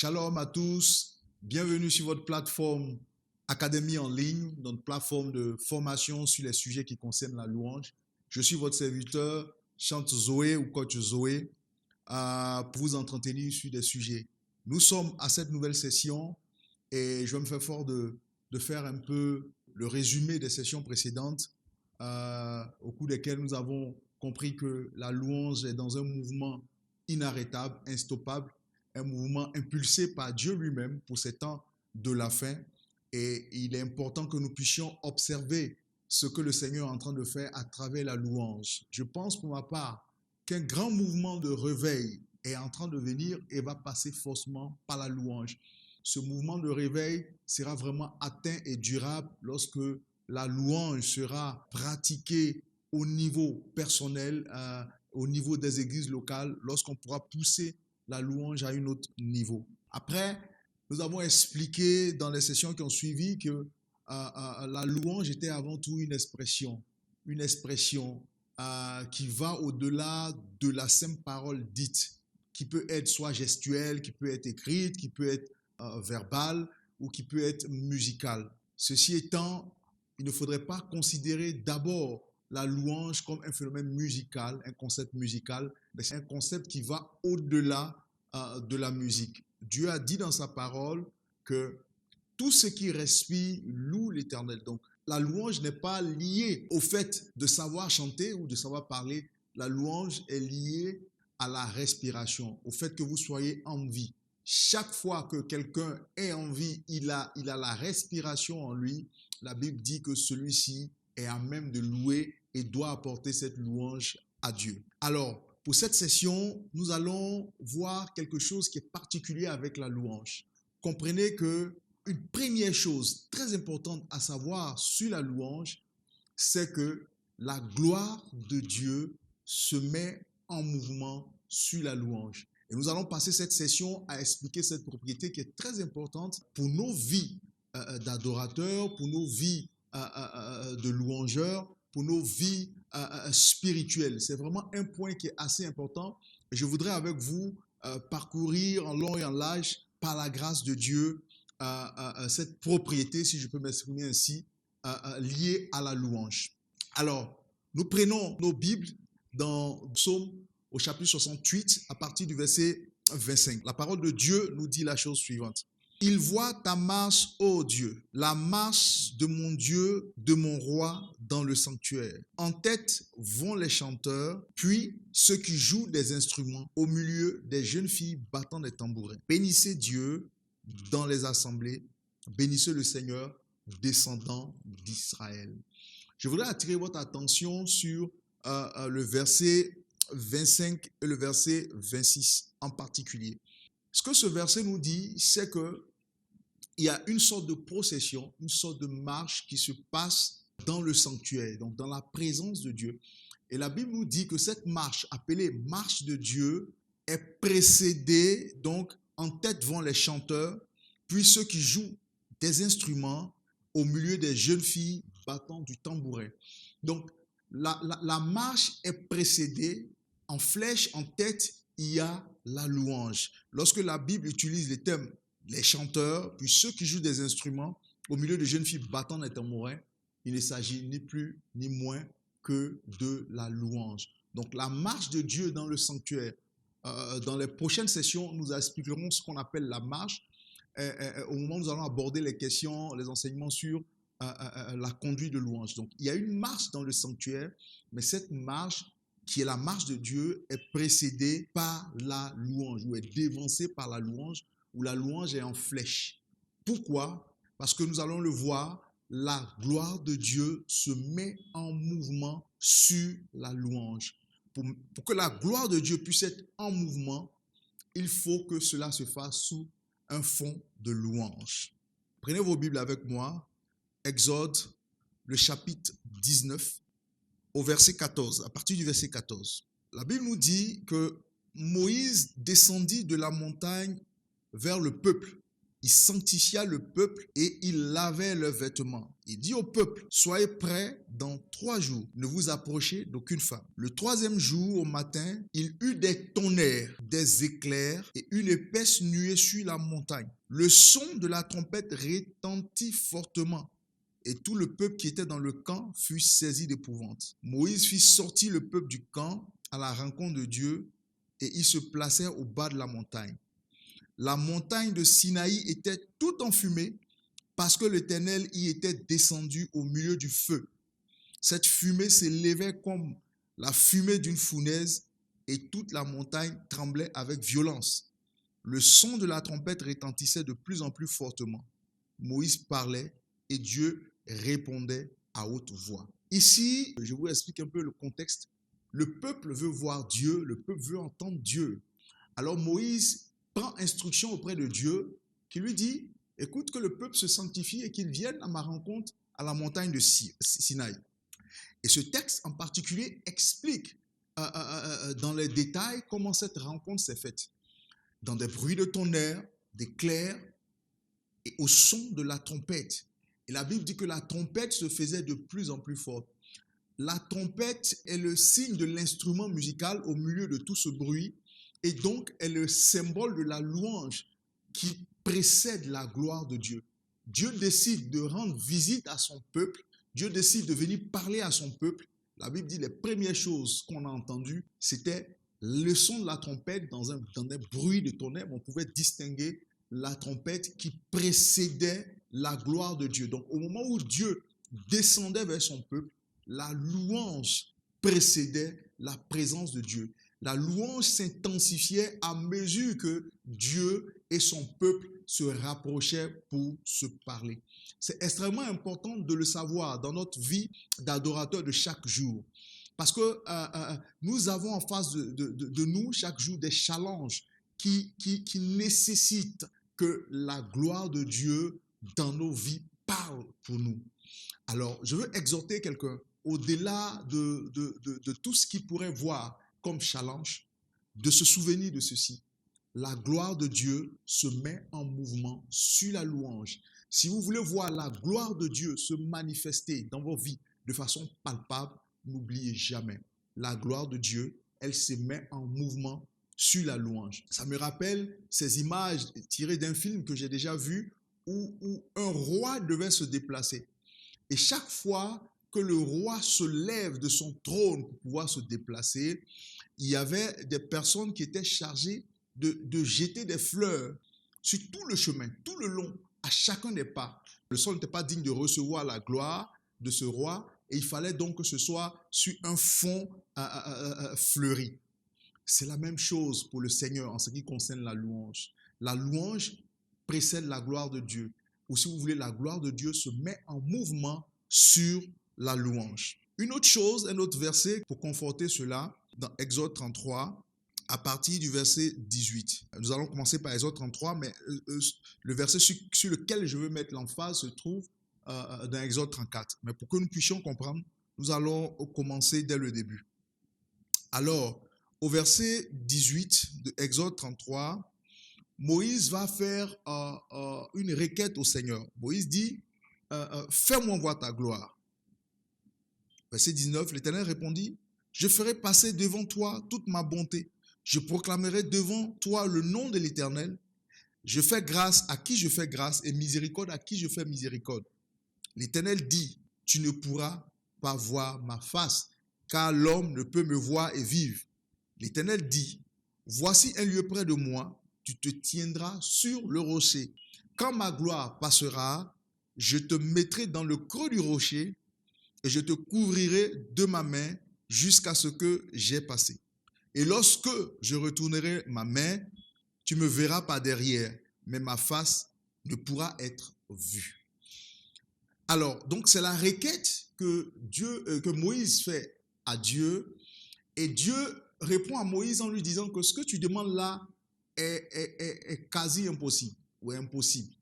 Shalom à tous, bienvenue sur votre plateforme Académie en ligne, notre plateforme de formation sur les sujets qui concernent la louange. Je suis votre serviteur, Chante Zoé ou Coach Zoé, pour vous entretenir sur des sujets. Nous sommes à cette nouvelle session et je vais me faire fort de faire un peu le résumé des sessions précédentes au cours desquelles nous avons compris que la louange est dans un mouvement inarrêtable, instoppable, un mouvement impulsé par Dieu lui-même pour ces temps de la fin. Et il est important que nous puissions observer ce que le Seigneur est en train de faire à travers la louange. Je pense pour ma part qu'un grand mouvement de réveil est en train de venir et va passer forcément par la louange. Ce mouvement de réveil sera vraiment atteint et durable lorsque la louange sera pratiquée au niveau personnel, au niveau des églises locales, lorsqu'on pourra pousser la louange à un autre niveau. Après, nous avons expliqué dans les sessions qui ont suivi que la louange était avant tout une expression qui va au-delà de la simple parole dite, qui peut être soit gestuelle, qui peut être écrite, qui peut être verbale ou qui peut être musicale. Ceci étant, il ne faudrait pas considérer d'abord la louange comme un phénomène musical, un concept musical, mais c'est un concept qui va au-delà de la musique. Dieu a dit dans sa parole que tout ce qui respire loue l'Éternel. Donc, la louange n'est pas liée au fait de savoir chanter ou de savoir parler. La louange est liée à la respiration, au fait que vous soyez en vie. Chaque fois que quelqu'un est en vie, il a la respiration en lui. La Bible dit que celui-ci est à même de louer et doit apporter cette louange à Dieu. Alors, pour cette session, nous allons voir quelque chose qui est particulier avec la louange. Comprenez que une première chose très importante à savoir sur la louange, c'est que la gloire de Dieu se met en mouvement sur la louange. Et nous allons passer cette session à expliquer cette propriété qui est très importante pour nos vies d'adorateurs, pour nos vies de louangeurs, pour nos vies spirituelles. C'est vraiment un point qui est assez important. Et je voudrais avec vous parcourir en long et en large, par la grâce de Dieu, cette propriété, si je peux m'exprimer ainsi, liée à la louange. Alors, nous prenons nos Bibles dans Psaume au chapitre 68 à partir du verset 25. La parole de Dieu nous dit la chose suivante. Il voit ta marche, ô Dieu, la marche de mon Dieu, de mon roi dans le sanctuaire. En tête vont les chanteurs, puis ceux qui jouent des instruments, au milieu des jeunes filles battant des tambourins. Bénissez Dieu dans les assemblées, bénissez le Seigneur, descendant d'Israël. Je voudrais attirer votre attention sur le verset 25 et le verset 26 en particulier. Ce que ce verset nous dit, c'est que il y a une sorte de procession, une sorte de marche qui se passe dans le sanctuaire, donc dans la présence de Dieu. Et la Bible nous dit que cette marche, appelée marche de Dieu, est précédée, donc en tête vont les chanteurs, puis ceux qui jouent des instruments au milieu des jeunes filles battant du tambourin. Donc la marche est précédée, en flèche, en tête, il y a la louange. Lorsque la Bible utilise les thèmes les chanteurs, puis ceux qui jouent des instruments, au milieu de jeunes filles battant des tambourins, il ne s'agit ni plus ni moins que de la louange. Donc la marche de Dieu dans le sanctuaire, dans les prochaines sessions, nous expliquerons ce qu'on appelle la marche. Au moment où nous allons aborder les questions, les enseignements sur la conduite de louange. Donc il y a une marche dans le sanctuaire, mais cette marche, qui est la marche de Dieu, est précédée par la louange, ou est dévancée par la louange, où la louange est en flèche. Pourquoi? Parce que nous allons le voir, la gloire de Dieu se met en mouvement sur la louange. Pour que la gloire de Dieu puisse être en mouvement, il faut que cela se fasse sous un fond de louange. Prenez vos Bibles avec moi, Exode, le chapitre 19, au verset 14, à partir du verset 14. La Bible nous dit que Moïse descendit de la montagne vers le peuple Il sanctifia le peuple et il lavait leurs vêtements. Il dit au peuple, soyez prêts dans 3 jours, ne vous approchez d'aucune femme. Le 3e jour au matin, il eut des tonnerres, des éclairs et une épaisse nuée sur la montagne. Le son de la trompette retentit fortement. Et tout le peuple qui était dans le camp fut saisi d'épouvante. Moïse fit sortir le peuple du camp à la rencontre de Dieu et ils se placèrent au bas de la montagne. La montagne de Sinaï était toute enfumée parce que l'Éternel y était descendu au milieu du feu. Cette fumée s'élevait comme la fumée d'une fournaise et toute la montagne tremblait avec violence. Le son de la trompette retentissait de plus en plus fortement. Moïse parlait et Dieu répondait à haute voix. Ici, je vous explique un peu le contexte. Le peuple veut voir Dieu, le peuple veut entendre Dieu. Alors Moïse prend instruction auprès de Dieu qui lui dit, écoute que le peuple se sanctifie et qu'il vienne à ma rencontre à la montagne de Sinaï. Et ce texte en particulier explique dans les détails comment cette rencontre s'est faite. Dans des bruits de tonnerre, d'éclairs et au son de la trompette. Et la Bible dit que la trompette se faisait de plus en plus forte. La trompette est le signe de l'instrument musical au milieu de tout ce bruit et donc est le symbole de la louange qui précède la gloire de Dieu. Dieu décide de rendre visite à son peuple, Dieu décide de venir parler à son peuple. La Bible dit les premières choses qu'on a entendues, c'était le son de la trompette dans des bruits de tonnerre. On pouvait distinguer la trompette qui précédait la gloire de Dieu. Donc au moment où Dieu descendait vers son peuple, la louange précédait la présence de Dieu. La louange s'intensifiait à mesure que Dieu et son peuple se rapprochaient pour se parler. C'est extrêmement important de le savoir dans notre vie d'adorateur de chaque jour. Parce que nous avons en face de nous chaque jour des challenges qui nécessitent que la gloire de Dieu dans nos vies parle pour nous. Alors, je veux exhorter quelqu'un, au-delà de tout ce qu'il pourrait voir comme challenge, de se souvenir de ceci. La gloire de Dieu se met en mouvement sur la louange. Si vous voulez voir la gloire de Dieu se manifester dans vos vies de façon palpable, n'oubliez jamais, la gloire de Dieu, elle se met en mouvement sur la louange. Ça me rappelle ces images tirées d'un film que j'ai déjà vu où un roi devait se déplacer. Et chaque fois que le roi se lève de son trône pour pouvoir se déplacer, il y avait des personnes qui étaient chargées de jeter des fleurs sur tout le chemin, tout le long, à chacun des pas. Le sol n'était pas digne de recevoir la gloire de ce roi et il fallait donc que ce soit sur un fond fleuri. C'est la même chose pour le Seigneur en ce qui concerne la louange. La louange précède la gloire de Dieu. Ou si vous voulez, la gloire de Dieu se met en mouvement sur la louange. Une autre chose, un autre verset pour conforter cela, dans Exode 33, à partir du verset 18. Nous allons commencer par Exode 33, mais le verset sur lequel je veux mettre l'emphase se trouve dans Exode 34. Mais pour que nous puissions comprendre, nous allons commencer dès le début. Alors, au verset 18 de Exode 33, Moïse va faire une requête au Seigneur. Moïse dit, fais-moi voir ta gloire. Verset 19, l'Éternel répondit, je ferai passer devant toi toute ma bonté. Je proclamerai devant toi le nom de l'Éternel. Je fais grâce à qui je fais grâce et miséricorde à qui je fais miséricorde. L'Éternel dit, tu ne pourras pas voir ma face, car l'homme ne peut me voir et vivre. L'Éternel dit, voici un lieu près de moi, tu te tiendras sur le rocher. Quand ma gloire passera, je te mettrai dans le creux du rocher et je te couvrirai de ma main jusqu'à ce que j'ai passé. Et lorsque je retournerai ma main, tu me verras par derrière, mais ma face ne pourra être vue. Alors, donc c'est la requête que Moïse fait à Dieu, et Dieu répond à Moïse en lui disant que ce que tu demandes là est quasi impossible, ou impossible.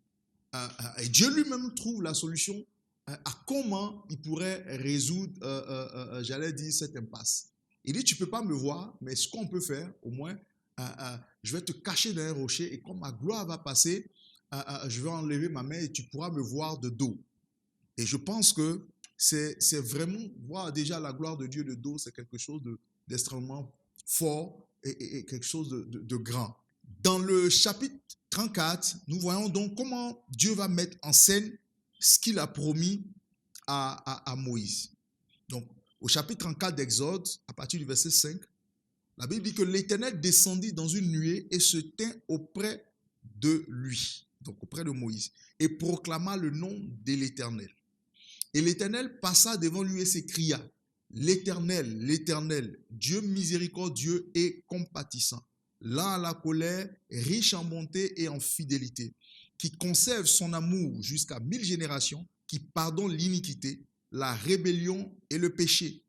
Et Dieu lui-même trouve la solution à comment il pourrait résoudre, j'allais dire, cette impasse. Il dit, tu ne peux pas me voir, mais ce qu'on peut faire, au moins, je vais te cacher dans un rocher, et quand ma gloire va passer, je vais enlever ma main et tu pourras me voir de dos. Et je pense que c'est vraiment, voir déjà la gloire de Dieu de dos, c'est quelque chose d'extrêmement fort et quelque chose de grand. Dans le chapitre 34, nous voyons donc comment Dieu va mettre en scène ce qu'il a promis à Moïse. Donc, au chapitre 34 d'Exode, à partir du verset 5, la Bible dit que l'Éternel descendit dans une nuée et se tint auprès de lui, donc auprès de Moïse, et proclama le nom de l'Éternel. Et l'Éternel passa devant lui et s'écria, l'Éternel, l'Éternel, Dieu miséricordieux et compatissant, lent à la colère, riche en bonté et en fidélité, qui conserve son amour jusqu'à 1000 générations, qui pardonne l'iniquité, la rébellion et le péché,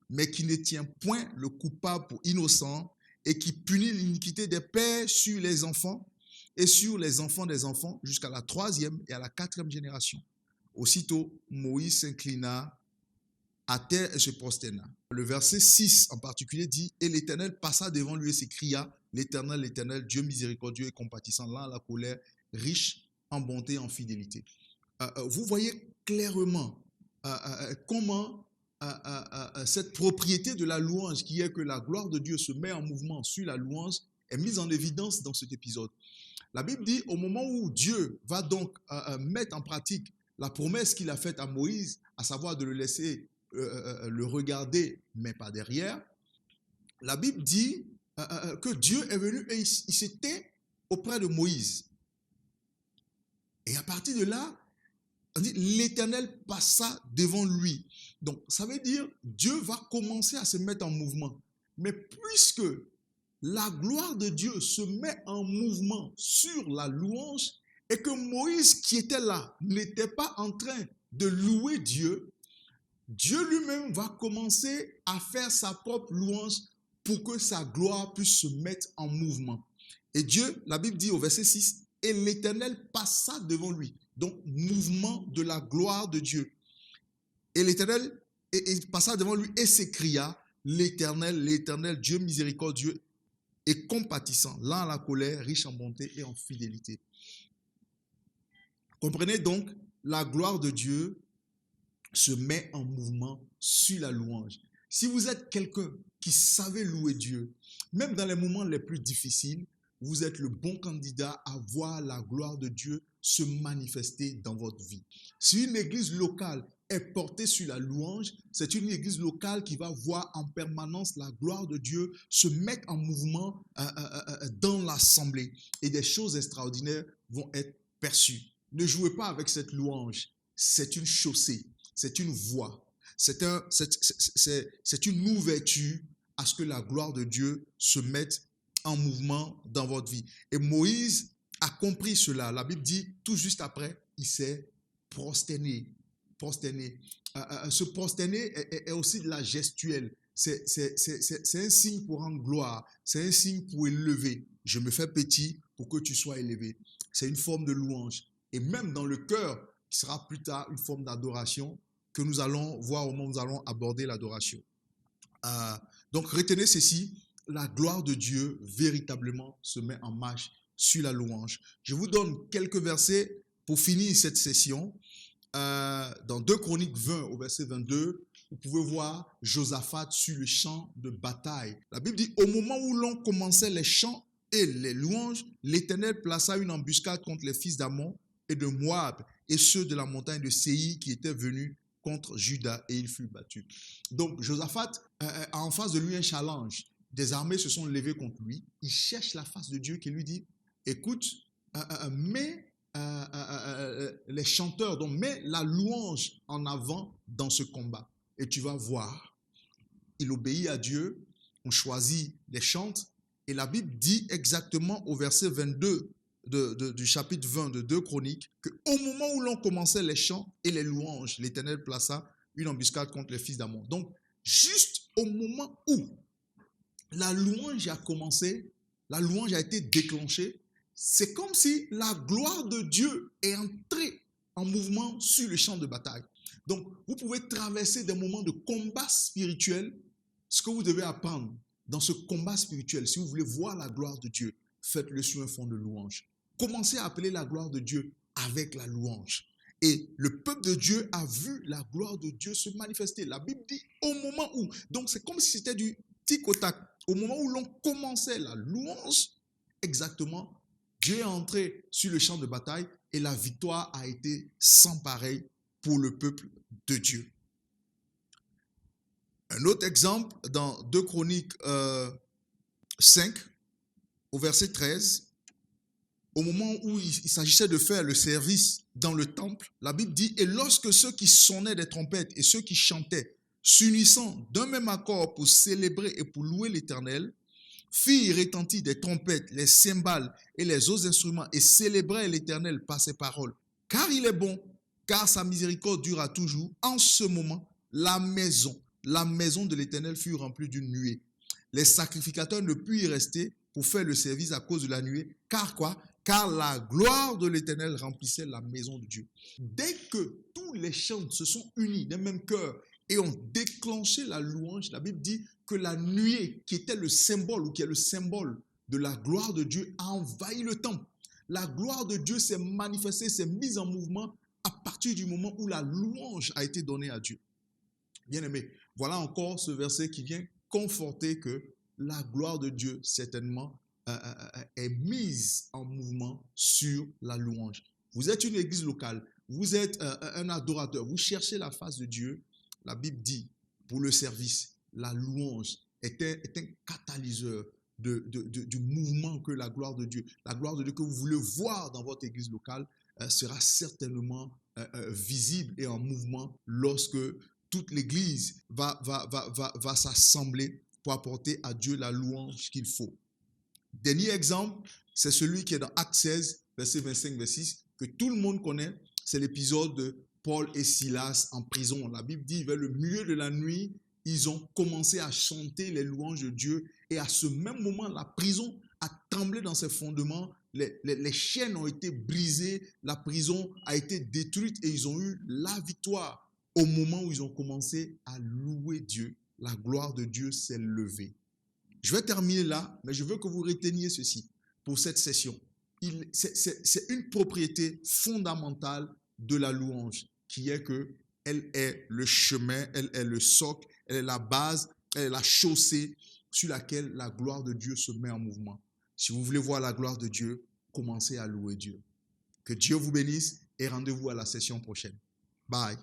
mais qui ne tient point le coupable pour innocent et qui punit l'iniquité des pères sur les enfants et sur les enfants des enfants jusqu'à la 3e et à la 4e génération. Aussitôt, Moïse s'inclina à terre et se prosterna. Le verset 6 en particulier dit « Et l'Éternel passa devant lui et s'écria, l'Éternel, l'Éternel, Dieu miséricordieux et compatissant, lent à la colère, riche en bonté et en fidélité. » Vous voyez clairement comment cette propriété de la louange, qui est que la gloire de Dieu se met en mouvement sur la louange, est mise en évidence dans cet épisode. La Bible dit, au moment où Dieu va donc mettre en pratique la promesse qu'il a faite à Moïse, à savoir de le laisser le regarder, mais pas derrière, la Bible dit que Dieu est venu et il s'était auprès de Moïse. Et à partir de là, on dit l'Éternel passa devant lui. Donc, ça veut dire Dieu va commencer à se mettre en mouvement. Mais puisque la gloire de Dieu se met en mouvement sur la louange et que Moïse qui était là n'était pas en train de louer Dieu, Dieu lui-même va commencer à faire sa propre louange pour que sa gloire puisse se mettre en mouvement. Et Dieu, la Bible dit au verset 6, « Et l'Éternel passa devant lui. » Donc, mouvement de la gloire de Dieu. Et l'Éternel passa devant lui et s'écria, « L'Éternel, l'Éternel, Dieu miséricordieux et compatissant, lent à la colère, riche en bonté et en fidélité. » Comprenez donc, la gloire de Dieu se met en mouvement sur la louange. Si vous êtes quelqu'un qui savait louer Dieu, même dans les moments les plus difficiles, vous êtes le bon candidat à voir la gloire de Dieu se manifester dans votre vie. Si une église locale est portée sur la louange, c'est une église locale qui va voir en permanence la gloire de Dieu se mettre en mouvement dans l'assemblée et des choses extraordinaires vont être perçues. Ne jouez pas avec cette louange, c'est une chaussée, c'est une voie, c'est une ouverture à ce que la gloire de Dieu se mette en mouvement dans votre vie. Et Moïse a compris cela. La Bible dit, tout juste après, il s'est prosterné. Se prosterner est aussi de la gestuelle. C'est un signe pour rendre gloire. C'est un signe pour élever. Je me fais petit pour que tu sois élevé. C'est une forme de louange. Et même dans le cœur, qui sera plus tard une forme d'adoration que nous allons voir au moment où nous allons aborder l'adoration. Donc retenez ceci. La gloire de Dieu véritablement se met en marche sur la louange. Je vous donne quelques versets pour finir cette session. Dans 2 Chroniques 20 au verset 22, vous pouvez voir Josaphat sur le champ de bataille. La Bible dit, au moment où l'on commençait les chants et les louanges, l'Éternel plaça une embuscade contre les fils d'Ammon et de Moab et ceux de la montagne de Séir qui étaient venus contre Juda et il fut battu. Donc Josaphat a en face de lui un challenge. Des armées se sont levées contre lui. Il cherche la face de Dieu qui lui dit, écoute, mets les chanteurs, donc mets la louange en avant dans ce combat. Et tu vas voir. Il obéit à Dieu, on choisit les chantes. Et la Bible dit exactement au verset 22 du chapitre 20 de 2 Chroniques qu'au moment où l'on commençait les chants et les louanges, l'Éternel plaça une embuscade contre les fils d'Ammon. Donc, juste au moment où la louange a commencé, la louange a été déclenchée, c'est comme si la gloire de Dieu est entrée en mouvement sur le champ de bataille. Donc, vous pouvez traverser des moments de combat spirituel. Ce que vous devez apprendre dans ce combat spirituel, si vous voulez voir la gloire de Dieu, faites-le sur un fond de louange. commencé à appeler la gloire de Dieu avec la louange. Et le peuple de Dieu a vu la gloire de Dieu se manifester. La Bible dit au moment où, donc c'est comme si c'était du tic au tac, au moment où l'on commençait la louange, exactement, Dieu est entré sur le champ de bataille et la victoire a été sans pareil pour le peuple de Dieu. Un autre exemple, dans 2 Chroniques 5, au verset 13, au moment où il s'agissait de faire le service dans le temple, la Bible dit « Et lorsque ceux qui sonnaient des trompettes et ceux qui chantaient, s'unissant d'un même accord pour célébrer et pour louer l'Éternel, firent retentir des trompettes, les cymbales et les autres instruments et célébraient l'Éternel par ses paroles. Car il est bon, car sa miséricorde durera toujours. En ce moment, la maison de l'Éternel fut remplie d'une nuée. Les sacrificateurs ne purent y rester pour faire le service à cause de la nuée. Car quoi? Car la gloire de l'Éternel remplissait la maison de Dieu. » Dès que tous les chants se sont unis d'un même cœur et ont déclenché la louange, la Bible dit que la nuée, qui était le symbole ou qui est le symbole de la gloire de Dieu, a envahi le temple. La gloire de Dieu s'est manifestée, s'est mise en mouvement à partir du moment où la louange a été donnée à Dieu. Bien-aimés, voilà encore ce verset qui vient conforter que la gloire de Dieu, certainement, est mise en mouvement sur la louange. Vous êtes une église locale, vous êtes un adorateur, vous cherchez la face de Dieu. La Bible dit, pour le service, la louange est un catalyseur du mouvement que la gloire de Dieu que vous voulez voir dans votre église locale, sera certainement visible et en mouvement lorsque toute l'église va s'assembler pour apporter à Dieu la louange qu'il faut. Dernier exemple, c'est celui qui est dans Actes 16, verset 25, verset 6, que tout le monde connaît. C'est l'épisode de Paul et Silas en prison. La Bible dit, vers le milieu de la nuit, ils ont commencé à chanter les louanges de Dieu. Et à ce même moment, la prison a tremblé dans ses fondements. Les chaînes ont été brisées. La prison a été détruite et ils ont eu la victoire. Au moment où ils ont commencé à louer Dieu, la gloire de Dieu s'est levée. Je vais terminer là, mais je veux que vous reteniez ceci pour cette session. C'est une propriété fondamentale de la louange qui est qu'elle est le chemin, elle est le socle, elle est la base, elle est la chaussée sur laquelle la gloire de Dieu se met en mouvement. Si vous voulez voir la gloire de Dieu, commencez à louer Dieu. Que Dieu vous bénisse et rendez-vous à la session prochaine. Bye.